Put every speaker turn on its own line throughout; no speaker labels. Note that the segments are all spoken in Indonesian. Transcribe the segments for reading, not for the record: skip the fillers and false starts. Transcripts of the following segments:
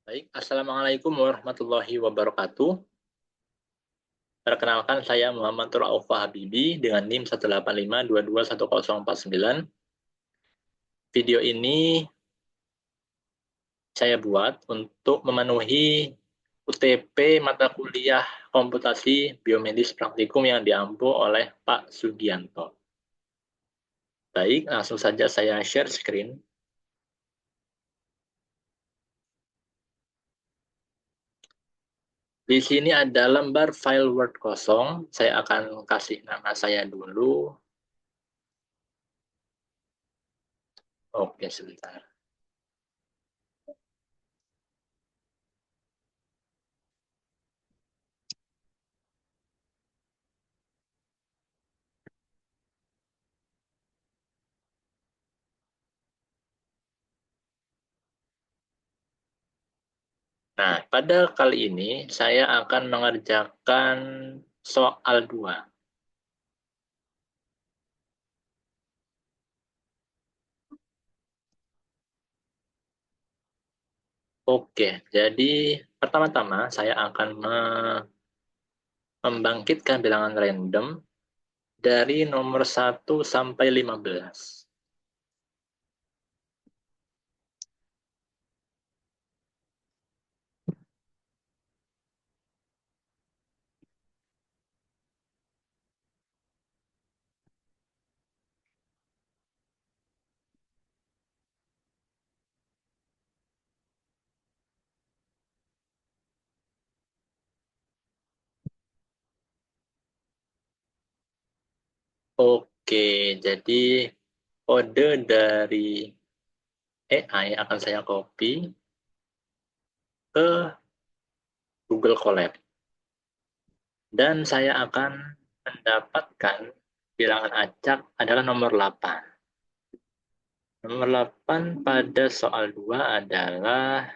Baik, Assalamualaikum warahmatullahi wabarakatuh. Perkenalkan, saya Muhammadul Aufa Habibi dengan NIM 185221049. Video ini saya buat untuk memenuhi UTP mata kuliah komputasi biomedis praktikum yang diampu oleh Pak Sugianto. Baik, langsung saja saya share screen. Di sini ada lembar file Word kosong. Saya akan kasih nama saya dulu. Oke, sebentar. Nah, pada kali ini saya akan mengerjakan soal 2. Oke, jadi pertama-tama saya akan membangkitkan bilangan random dari nomor 1 sampai 15. Oke, jadi kode dari AI akan saya copy ke Google Colab. Dan saya akan mendapatkan bilangan acak adalah nomor 8. Nomor 8 pada soal 2 adalah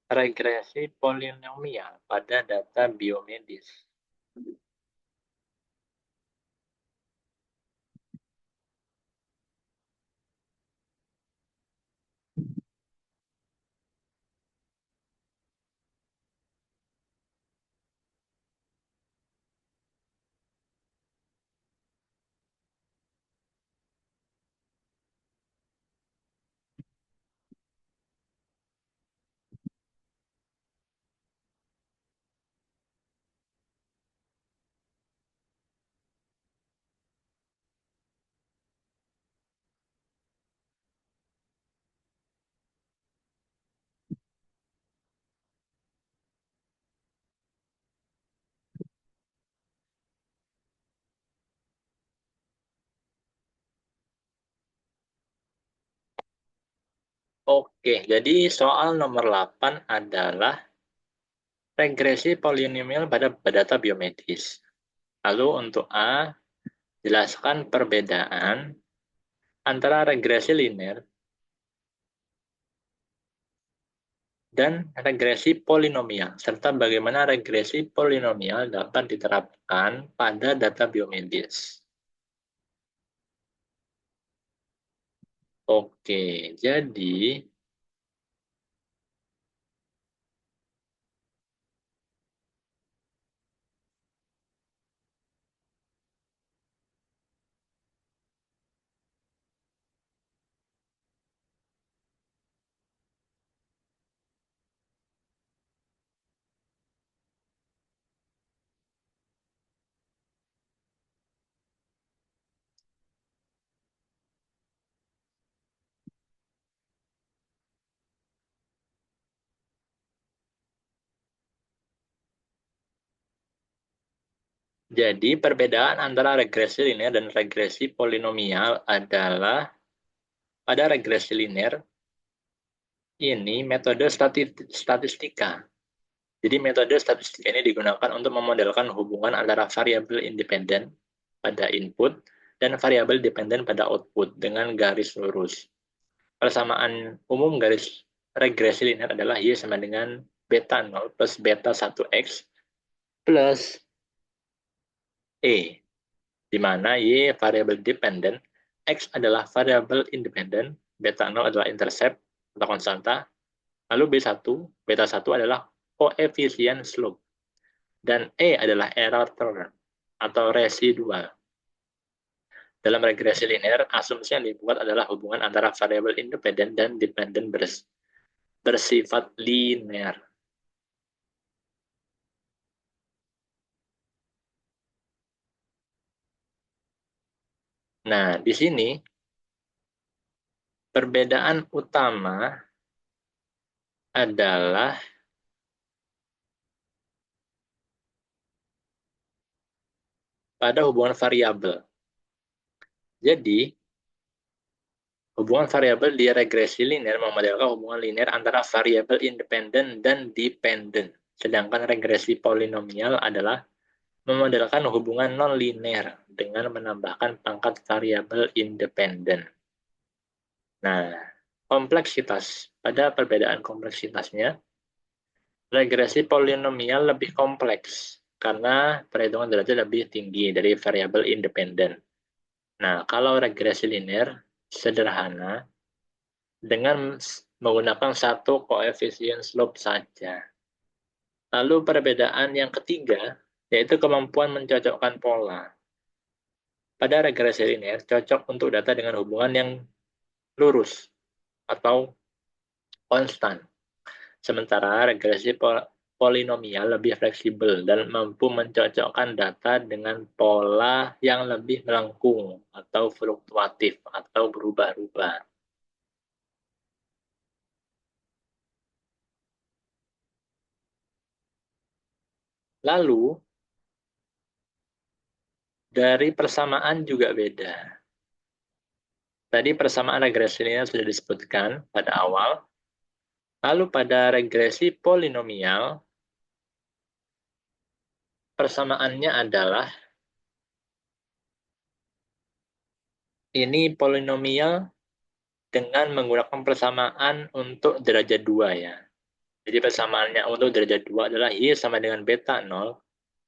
regresi polinomial pada data biomedis. Oke, jadi soal nomor 8 adalah regresi polinomial pada data biomedis. Lalu untuk A, jelaskan perbedaan antara regresi linear dan regresi polinomial, serta bagaimana regresi polinomial dapat diterapkan pada data biomedis. Oke, jadi perbedaan antara regresi linear dan regresi polinomial adalah pada regresi linear ini metode statistika. Jadi metode statistika ini digunakan untuk memodelkan hubungan antara variabel independen pada input dan variabel dependen pada output dengan garis lurus. Persamaan umum garis regresi linear adalah Y sama dengan beta 0 plus beta 1X plus E, di mana Y variabel dependent, X adalah variabel independent, beta 0 adalah intercept atau konstanta, lalu beta 1 adalah koefisien slope, dan E adalah error term atau residual. Dalam regresi linear, asumsi yang dibuat adalah hubungan antara variabel independen dan dependen bersifat linear. Nah, di sini perbedaan utama adalah pada hubungan variabel. Jadi, hubungan variabel di regresi linear memodelkan hubungan linear antara variabel independen dan dependen. Sedangkan regresi polinomial adalah memodelkan hubungan non-linear dengan menambahkan pangkat variabel independen. Nah, kompleksitas. Pada perbedaan kompleksitasnya, regresi polinomial lebih kompleks karena perhitungan derajat lebih tinggi dari variabel independen. Nah, kalau regresi linear sederhana dengan menggunakan satu koefisien slope saja. Lalu perbedaan yang ketiga yaitu kemampuan mencocokkan pola. Pada regresi linear cocok untuk data dengan hubungan yang lurus atau konstan. Sementara regresi polinomial lebih fleksibel dan mampu mencocokkan data dengan pola yang lebih melengkung atau fluktuatif atau berubah-ubah. Lalu, dari persamaan juga beda. Tadi persamaan regresi linear sudah disebutkan pada awal. Lalu pada regresi polinomial, persamaannya adalah ini polinomial dengan menggunakan persamaan untuk derajat 2 ya. Jadi persamaannya untuk derajat 2 adalah Y sama dengan beta 0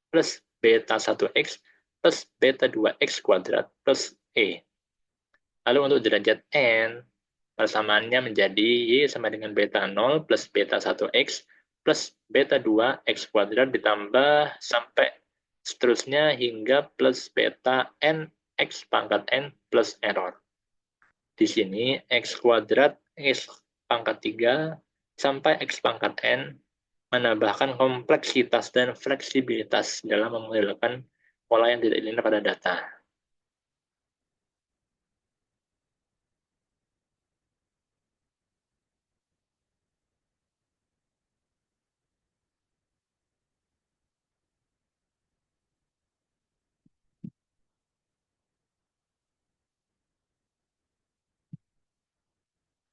plus beta 1X plus beta 2X kuadrat plus E. Lalu untuk derajat N, persamaannya menjadi Y sama dengan beta 0 plus beta 1X plus beta 2X kuadrat ditambah sampai seterusnya hingga plus beta N X pangkat N plus error. Di sini X kuadrat X pangkat 3 sampai X pangkat N menambahkan kompleksitas dan fleksibilitas dalam memodelkan pola yang tidak linear pada data.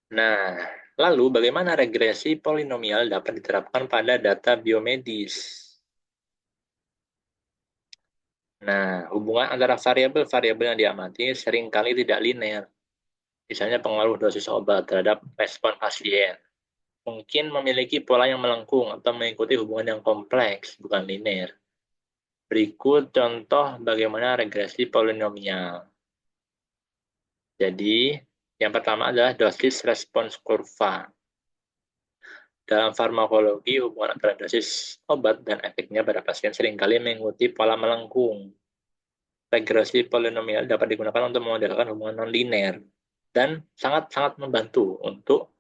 Nah, lalu bagaimana regresi polinomial dapat diterapkan pada data biomedis? Nah, hubungan antara variabel-variabel yang diamati seringkali tidak linear. Misalnya pengaruh dosis obat terhadap respon pasien. Mungkin memiliki pola yang melengkung atau mengikuti hubungan yang kompleks, bukan linear. Berikut contoh bagaimana regresi polinomial. Jadi, yang pertama adalah dosis respons kurva. Dalam farmakologi, hubungan antara dosis obat dan efeknya pada pasien seringkali mengikuti pola melengkung. Regresi polinomial dapat digunakan untuk memodelkan hubungan non-linear dan sangat-sangat membantu untuk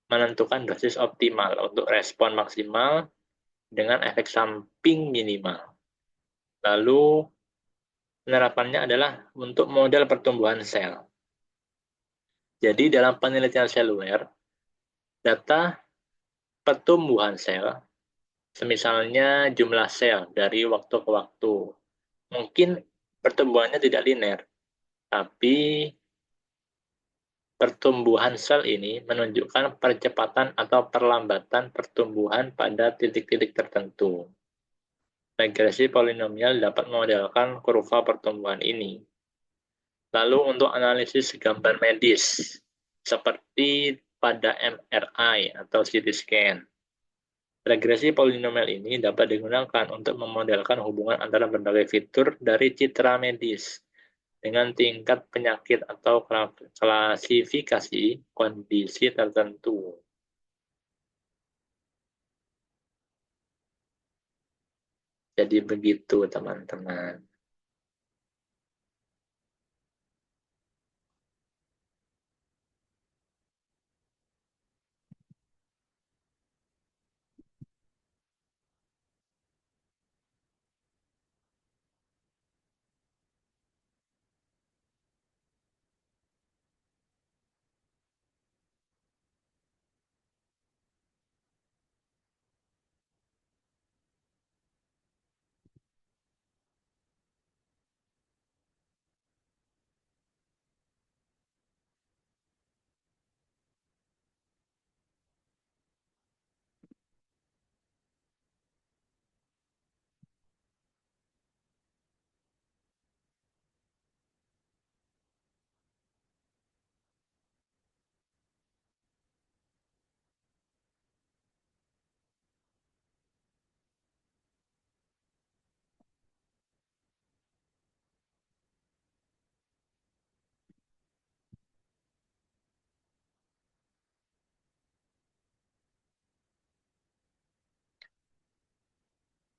menentukan dosis optimal untuk respon maksimal dengan efek samping minimal. Lalu, penerapannya adalah untuk model pertumbuhan sel. Jadi, dalam penelitian seluler, data pertumbuhan sel, semisalnya jumlah sel dari waktu ke waktu, mungkin pertumbuhannya tidak linear, tapi pertumbuhan sel ini menunjukkan percepatan atau perlambatan pertumbuhan pada titik-titik tertentu. Regresi polinomial dapat memodelkan kurva pertumbuhan ini. Lalu untuk analisis gambar medis, seperti pada MRI atau CT scan. Regresi polinomial ini dapat digunakan untuk memodelkan hubungan antara berbagai fitur dari citra medis dengan tingkat penyakit atau klasifikasi kondisi tertentu. Jadi begitu, teman-teman.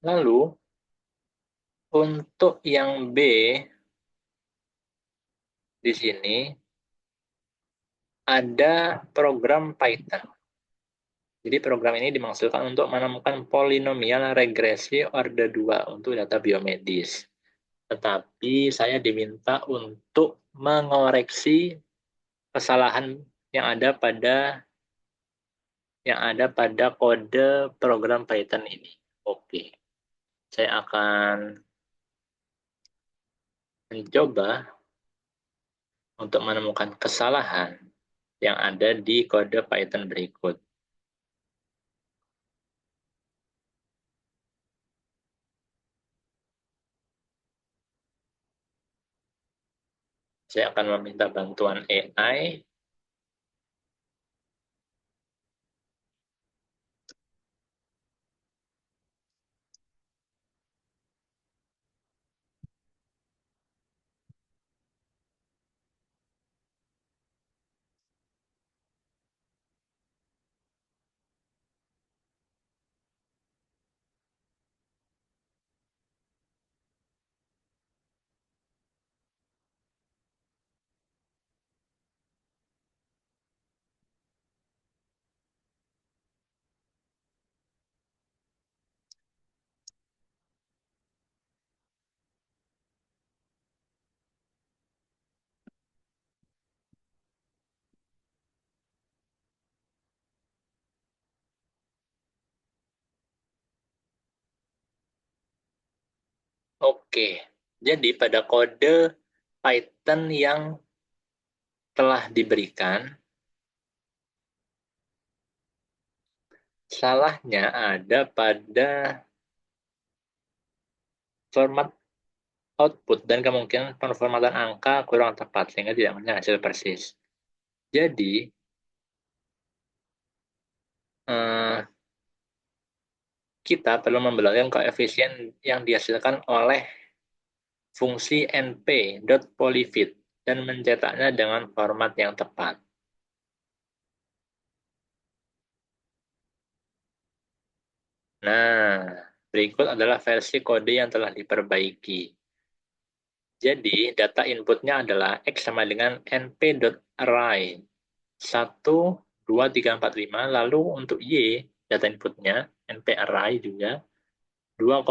Lalu, untuk yang B, di sini ada program Python. Jadi program ini dimaksudkan untuk menemukan polinomial regresi orde 2 untuk data biomedis. Tetapi saya diminta untuk mengoreksi kesalahan yang ada pada kode program Python ini. Oke. Saya akan mencoba untuk menemukan kesalahan yang ada di kode Python berikut. Saya akan meminta bantuan AI. Oke, jadi pada kode Python yang telah diberikan, salahnya ada pada format output dan kemungkinan penformatan angka kurang tepat sehingga tidak punya hasil persis. Jadi, kita perlu membelokkan koefisien yang dihasilkan oleh fungsi np.polyfit dan mencetaknya dengan format yang tepat. Nah, berikut adalah versi kode yang telah diperbaiki. Jadi, data inputnya adalah X sama dengan np.array 1, 2, 3, 4, 5. Lalu untuk Y, data inputnya np.array juga 2,5,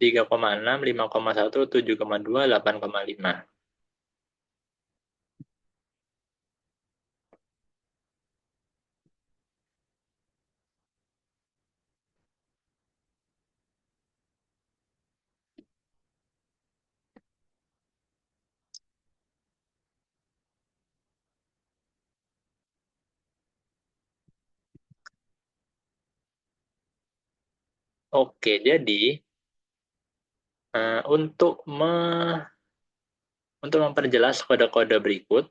3,6, 5,1, 7,2, 8,5. Oke, jadi untuk memperjelas kode-kode berikut,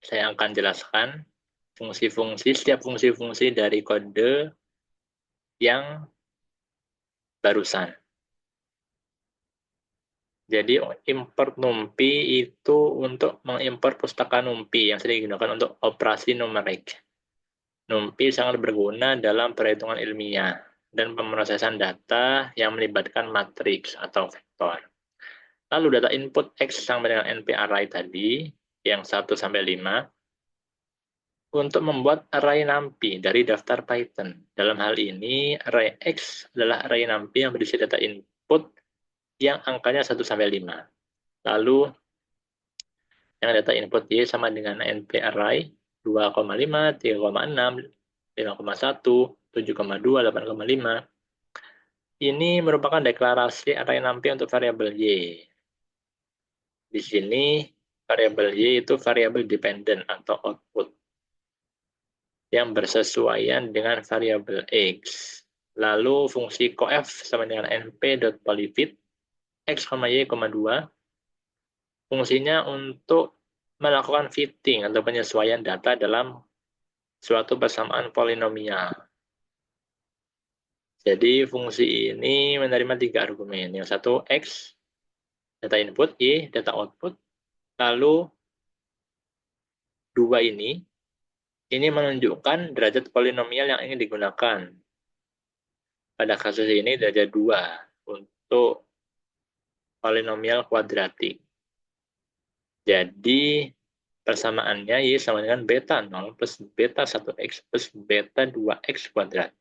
saya akan jelaskan setiap fungsi-fungsi dari kode yang barusan. Jadi import NumPy itu untuk mengimport pustaka NumPy yang sering digunakan untuk operasi numerik. NumPy sangat berguna dalam perhitungan ilmiah dan pemrosesan data yang melibatkan matriks atau vektor. Lalu data input X sama dengan NP-array tadi, yang 1 sampai 5, untuk membuat array NumPy dari daftar Python. Dalam hal ini, array X adalah array NumPy yang berisi data input yang angkanya 1 sampai 5. Lalu, yang data input Y sama dengan NP-array 2,5, 3,6, 5,1, 7,2, 8,5. Ini merupakan deklarasi array NumPy untuk variabel Y. Di sini, variabel Y itu variabel dependent atau output yang bersesuaian dengan variabel X. Lalu fungsi coef sama dengan np.polyfit x, y, 2 fungsinya untuk melakukan fitting atau penyesuaian data dalam suatu persamaan polinomial. Jadi fungsi ini menerima 3 argumen. Yang satu X, data input, Y, data output. Lalu 2 ini menunjukkan derajat polinomial yang ingin digunakan. Pada kasus ini derajat 2 untuk polinomial kuadratik. Jadi persamaannya Y sama dengan beta 0 plus beta 1X plus beta 2X kuadrat.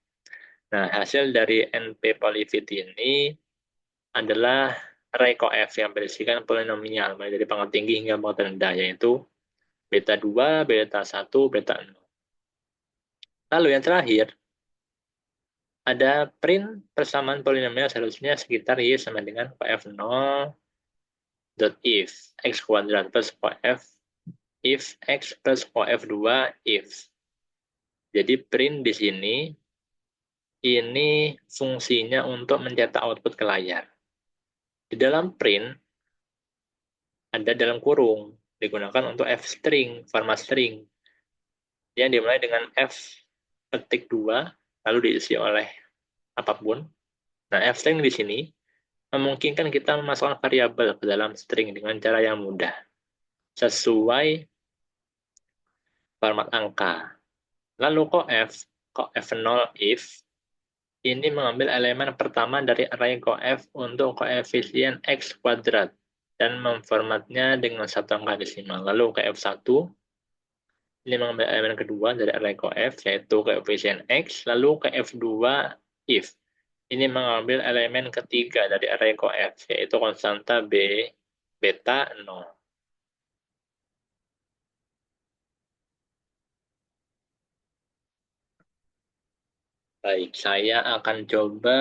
Nah, hasil dari NP polyfit ini adalah array coef yang berisikan polinomial, mulai dari pangkat tinggi hingga pangkat rendah, yaitu beta 2, beta 1, beta 0. Lalu yang terakhir, ada print persamaan polinomial seharusnya sekitar Y sama dengan coef 0 dot if x kuadrat plus coef if x plus cof2 if. Jadi print di sini ini fungsinya untuk mencetak output ke layar. Di dalam print ada dalam kurung digunakan untuk f string, format string yang dimulai dengan f petik 2 lalu diisi oleh apapun. Nah, f string di sini memungkinkan kita memasukkan variabel ke dalam string dengan cara yang mudah sesuai format angka. Lalu coef 0 if ini mengambil elemen pertama dari array coef untuk koefisien x kuadrat dan memformatnya dengan satu angka desimal. Lalu coef1 ini mengambil elemen kedua dari array coef yaitu koefisien x, lalu coef2 if ini mengambil elemen ketiga dari array coef yaitu konstanta b beta 0. Baik, saya akan coba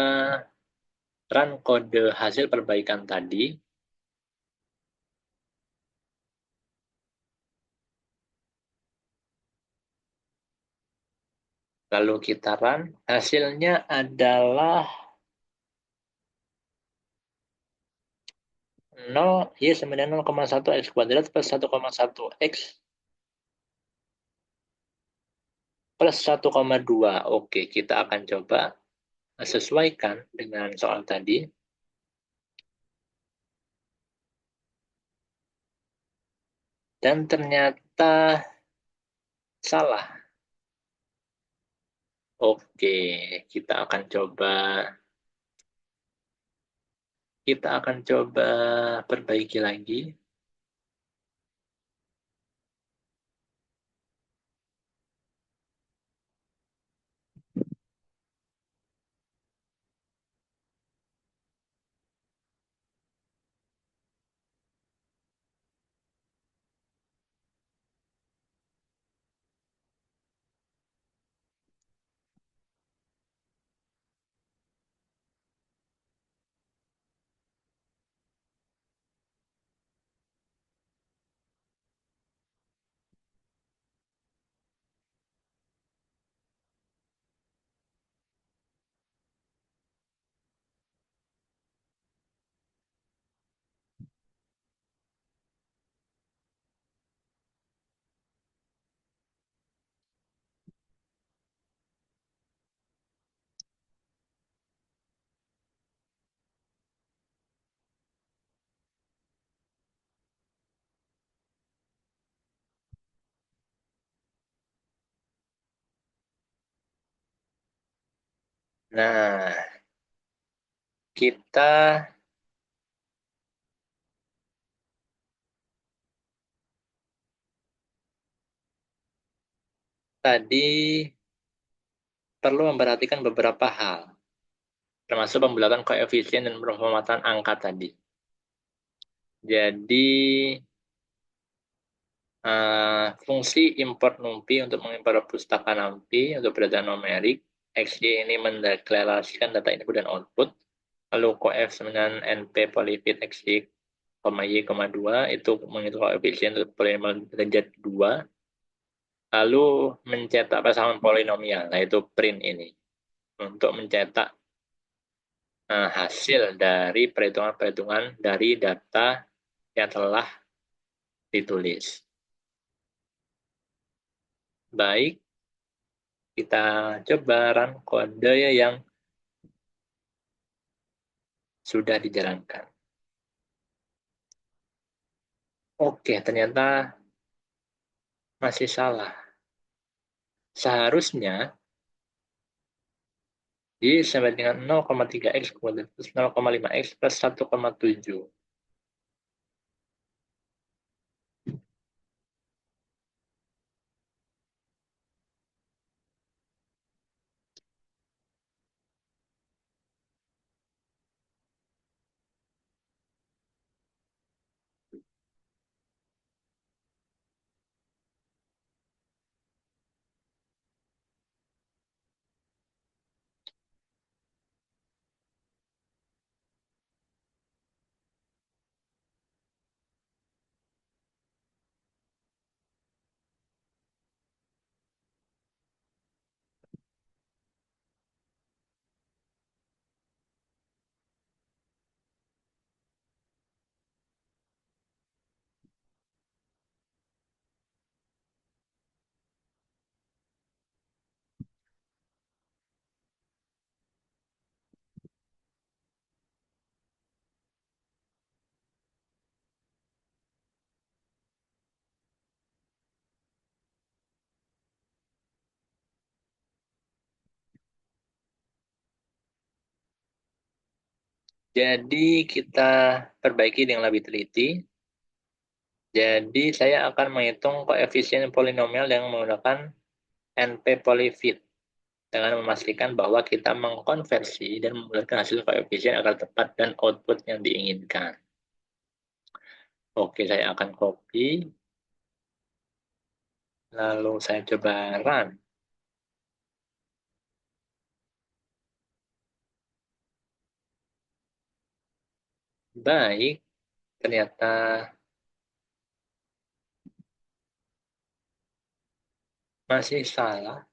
run kode hasil perbaikan tadi. Lalu kita run, hasilnya adalah 0, Y sama dengan 0,1 X kuadrat plus 1,1 X plus 1,2. Oke, kita akan coba sesuaikan dengan soal tadi. Dan ternyata salah. Oke, kita akan coba perbaiki lagi. Nah, kita tadi perlu memperhatikan beberapa hal, termasuk pembulatan koefisien dan pemetaan angka tadi. Jadi, fungsi import NumPy untuk mengimpor pustaka NumPy untuk berdata numerik, XY ini mendeklarasikan data input dan output, lalu coef dengan NP polyfit XY, Y,2 itu menghitung koefisien untuk polinomial derajat 2, lalu mencetak pasangan polinomial, yaitu print ini, untuk mencetak hasil dari perhitungan-perhitungan dari data yang telah ditulis. Baik, kita coba run kode yang sudah dijalankan. Oke, ternyata masih salah. Seharusnya y sama dengan 0,3x plus 0,5x plus 1,7. Jadi kita perbaiki dengan lebih teliti. Jadi saya akan menghitung koefisien polinomial yang menggunakan NP polyfit dengan memastikan bahwa kita mengkonversi dan membulatkan hasil koefisien agar tepat dan output yang diinginkan. Oke, saya akan copy, lalu saya coba run. Baik, ternyata masih salah.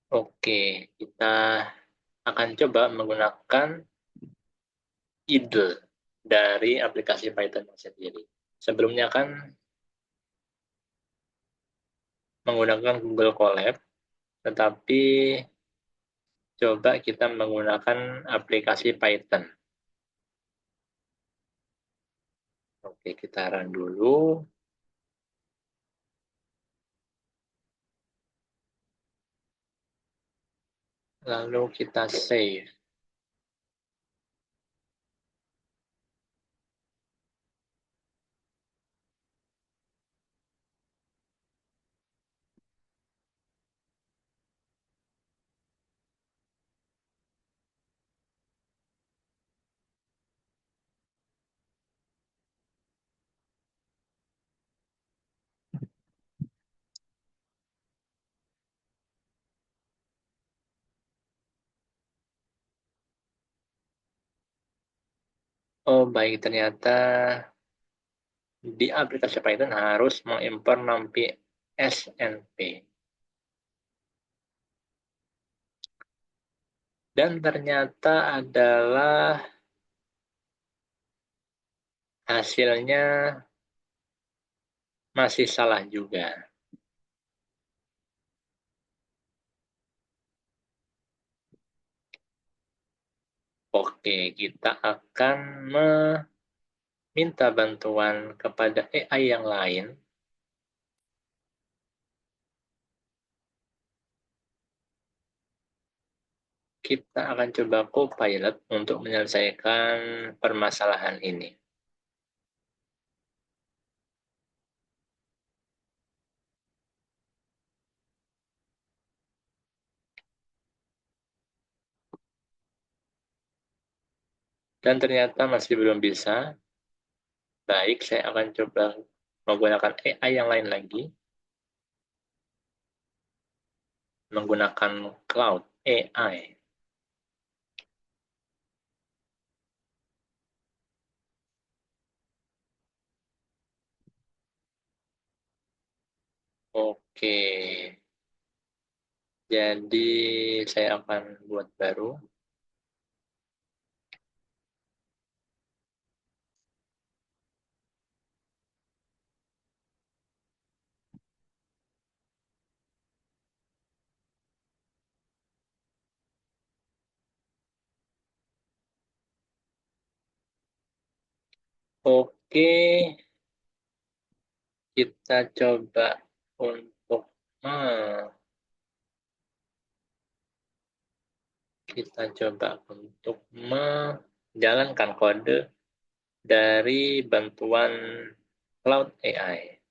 Oke, kita akan coba menggunakan IDLE dari aplikasi Python sendiri. Sebelumnya kan menggunakan Google Colab, tetapi coba kita menggunakan aplikasi Python. Oke, kita run dulu, lalu kita save. Oh baik, ternyata di aplikasi Python harus mengimpor NumPy SNP. Dan ternyata adalah hasilnya masih salah juga. Oke, kita akan meminta bantuan kepada AI yang lain. Kita akan coba Copilot untuk menyelesaikan permasalahan ini. Dan ternyata masih belum bisa. Baik, saya akan coba menggunakan AI yang lain lagi. Menggunakan Cloud AI. Oke, jadi saya akan buat baru. Oke, kita coba untuk kita coba untuk menjalankan kode dari bantuan Cloud AI.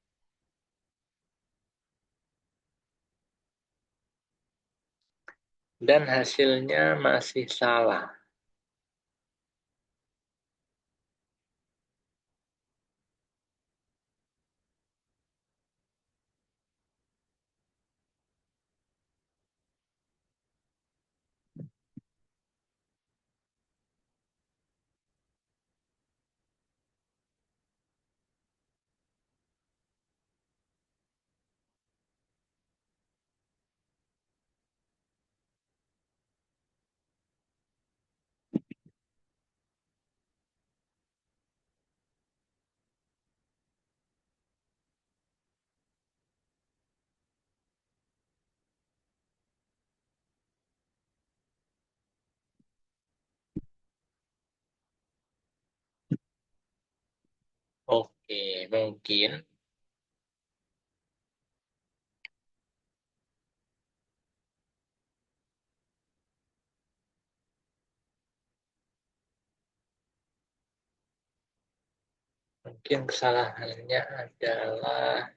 Dan hasilnya masih salah. Oke, mungkin kesalahannya adalah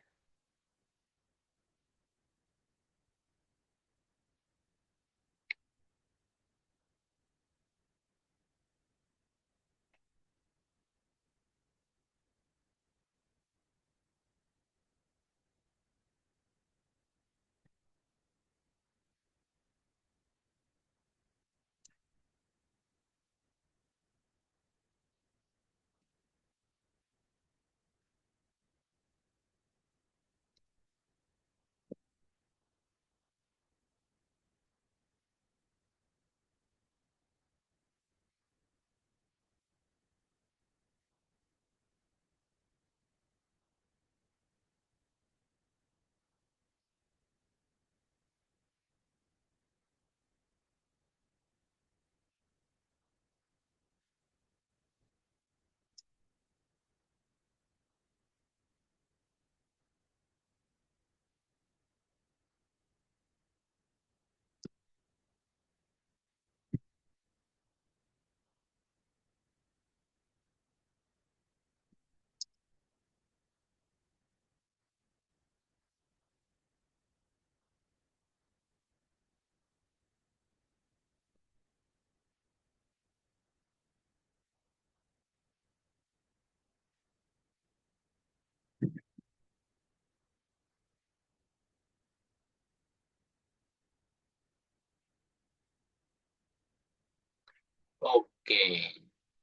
oke.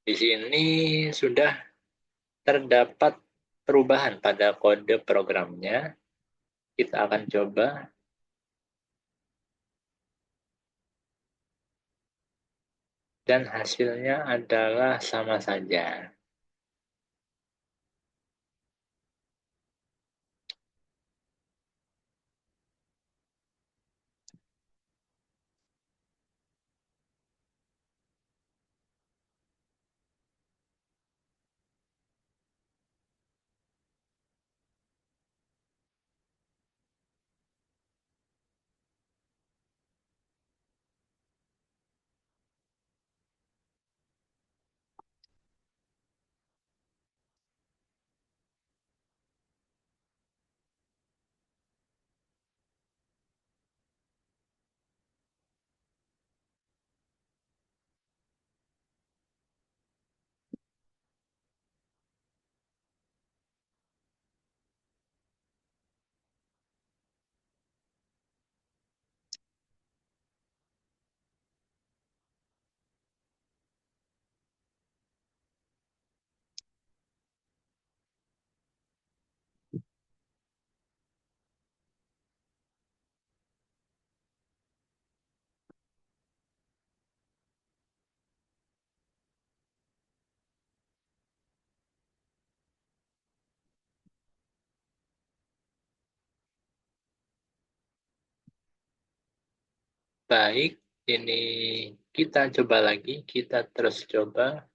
Di sini sudah terdapat perubahan pada kode programnya. Kita akan coba dan hasilnya adalah sama saja. Baik, ini kita coba lagi, kita terus coba.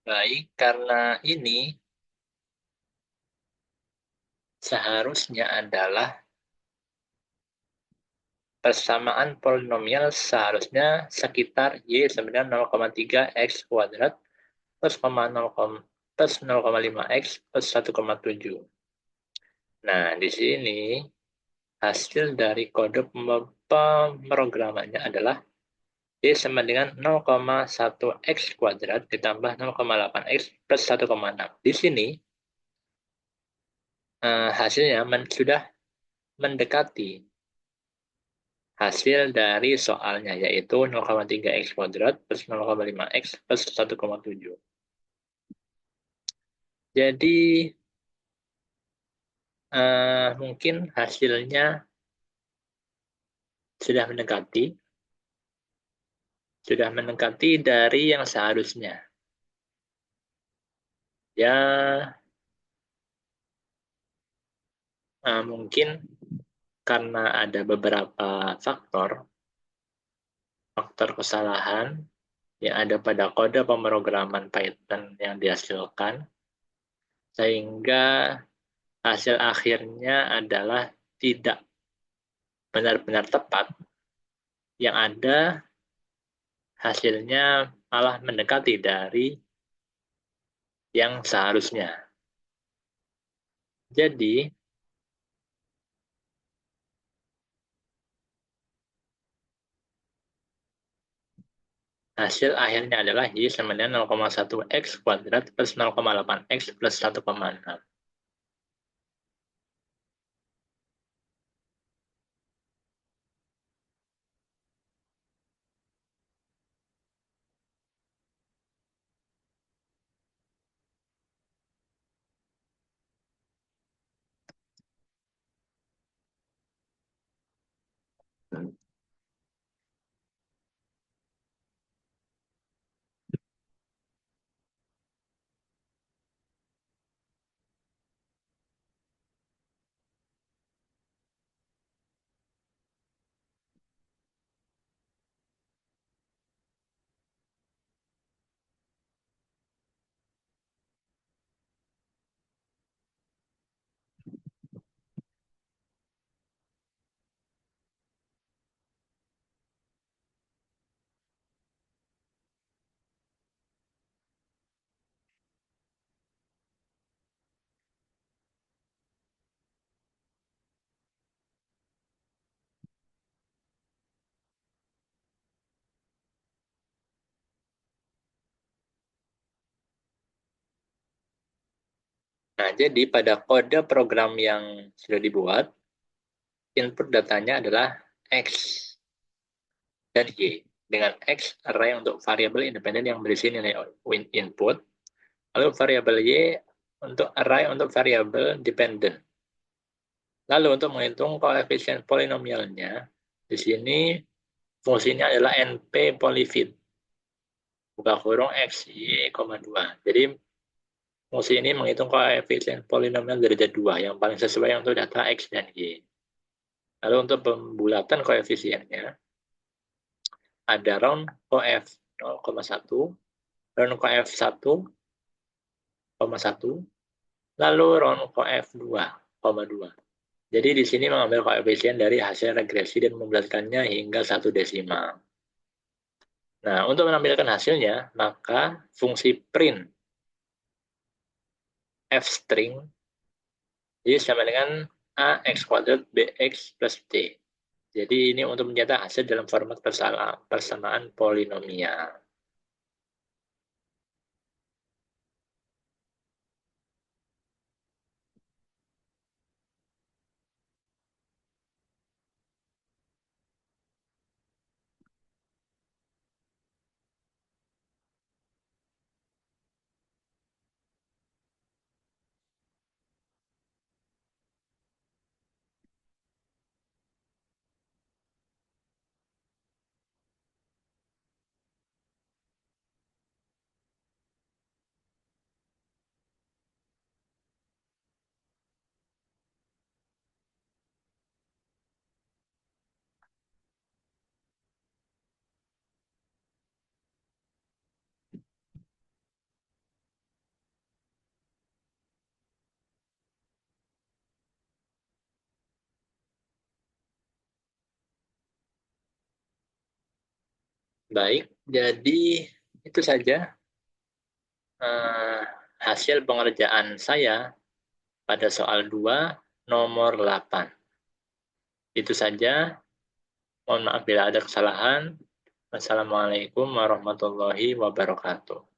Baik, karena ini seharusnya adalah persamaan polinomial seharusnya sekitar Y sama dengan 0,3 X kuadrat plus 0,5 X plus 1,7. Nah, di sini hasil dari kode pemrogramannya adalah Y sama dengan 0,1 X kuadrat ditambah 0,8 X plus 1,6. Di sini hasilnya sudah mendekati hasil dari soalnya, yaitu 0,3 X kuadrat plus 0,5 X plus 1,7. Jadi mungkin hasilnya sudah mendekati dari yang seharusnya. Ya, mungkin karena ada beberapa faktor kesalahan yang ada pada kode pemrograman Python yang dihasilkan, sehingga hasil akhirnya adalah tidak benar-benar tepat. Yang ada hasilnya malah mendekati dari yang seharusnya. Jadi, hasil akhirnya adalah Y sama dengan 0,1 X kuadrat plus 0,8 X plus 1,6. Nah, jadi pada kode program yang sudah dibuat, input datanya adalah X dan Y. Dengan X, array untuk variabel independen yang berisi nilai input, lalu variabel Y untuk array untuk variabel dependent. Lalu untuk menghitung koefisien polinomialnya, di sini fungsinya adalah NP polyfit, buka kurung X, Y, 2. Jadi fungsi ini menghitung koefisien polinomial derajat 2 yang paling sesuai untuk data X dan Y. Lalu untuk pembulatan koefisiennya, ada round coef 0,1, round coef 1,1, lalu round coef 2,2. Jadi di sini mengambil koefisien dari hasil regresi dan membulatkannya hingga 1 desimal. Nah, untuk menampilkan hasilnya, maka fungsi print f string jadi sama dengan ax kuadrat bx plus d. Jadi ini untuk mencetak hasil dalam format persamaan polinomial. Baik, jadi itu saja eh, hasil pengerjaan saya pada soal 2 nomor 8. Itu saja. Mohon maaf bila ada kesalahan. Wassalamualaikum warahmatullahi wabarakatuh.